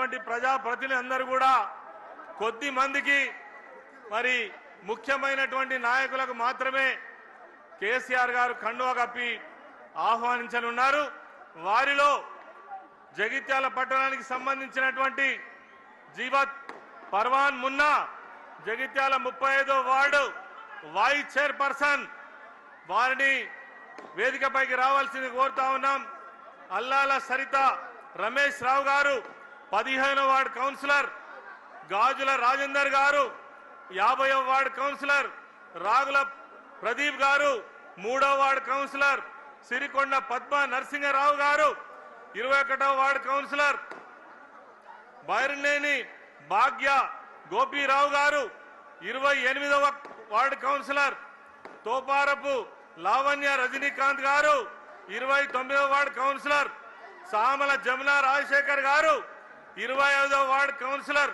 ఉన్నటువంటి ప్రజాప్రతినిధులందరూ కూడా కొద్ది మందికి మరి ముఖ్యమైనటువంటి నాయకులకు మాత్రమే కేసీఆర్ గారు కండువా కప్పి ఆహ్వానించనున్నారు. వారిలో జగిత్యాల పట్టణానికి సంబంధించినటువంటి జీవత్ పర్వాన్ మున్నా జగిత్యాల 35వ వార్డు వైస్ చైర్పర్సన్, వారిని వేదికపైకి రావాల్సింది కోరుతా ఉన్నాం. అల్లాల సరిత రమేష్ రావు గారు 15వ వార్డు కౌన్సిలర్, గాజుల రాజేందర్ గారు 50వ వార్డు కౌన్సిలర్, రాగుల ప్రదీప్ గారు 3వ వార్డు కౌన్సిలర్, సిరికొండ పద్మ నరసింహరావు గారు 21వ వార్డు కౌన్సిలర్, బైరనేని భాగ్య గోపీరావు గారు 28వ వార్డు కౌన్సిలర్, తోపారపు లావణ్య రజనీకాంత్ గారు 29వ వార్డు కౌన్సిలర్, సామల జమున రాజశేఖర్ గారు 25వ వార్డు కౌన్సిలర్,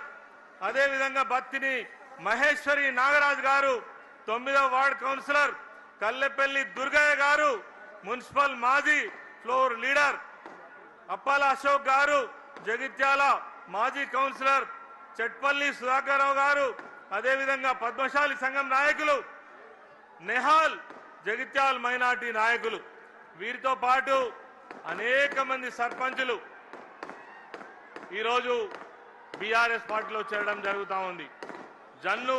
అదేవిధంగా బత్తిని మహేశ్వరి నాగరాజ్ గారు 9వ వార్డు కౌన్సిలర్, కల్లెపల్లి దుర్గయ్య గారు మున్సిపల్ మాజీ ఫ్లోర్ లీడర్, అప్పాల అశోక్ గారు జగిత్యాల మాజీ కౌన్సిలర్, చెట్పల్లి సుధాకర్ రావు గారు, అదేవిధంగా పద్మశాలి సంఘం నాయకులు, నెహాల్ జగిత్యాల మైనార్టీ నాయకులు, వీరితో పాటు అనేక మంది సర్పంచులు ఈరోజు బీఆర్ఎస్ పార్టీలో చేరడం జరుగుతూ ఉంది. జన్ను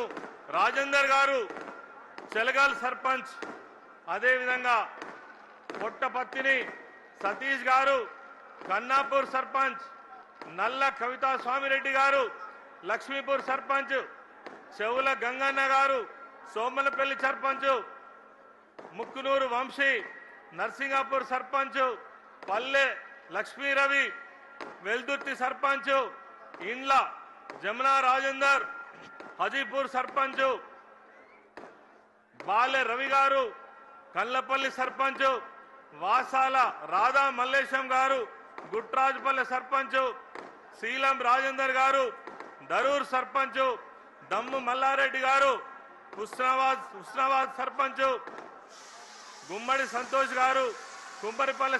రాజేందర్ గారు చెలగల్ సర్పంచ్, అదేవిధంగా పొట్టపత్తిని సతీష్ గారు కన్నాపూర్ సర్పంచ్, నల్ల కవితా స్వామిరెడ్డి గారు లక్ష్మీపూర్ సర్పంచ్, చెవుల గంగన్న గారు సోమలపల్లి సర్పంచ్, ముక్కునూరు వంశీ నర్సింగాపూర్ సర్పంచ్, పల్లె లక్ష్మీ రవి వెల్దుర్తి సర్పంచ్, ఇండ్ల జమునా రాజేందర్ హజీపూర్ సర్పంచ్, బాలె రవి గారు కల్లపల్లి సర్పంచ్, వాసాల రాధా మల్లేశం గారు గుట్రాజపల్లి సర్పంచ్, శీలం రాజేందర్ గారు దరూర్ సర్పంచ్, దమ్ము మల్లారెడ్డి గారు హుస్నాబాద్ సర్పంచ్, గుమ్మడి సంతోష్ గారు కుంపరిపల్లి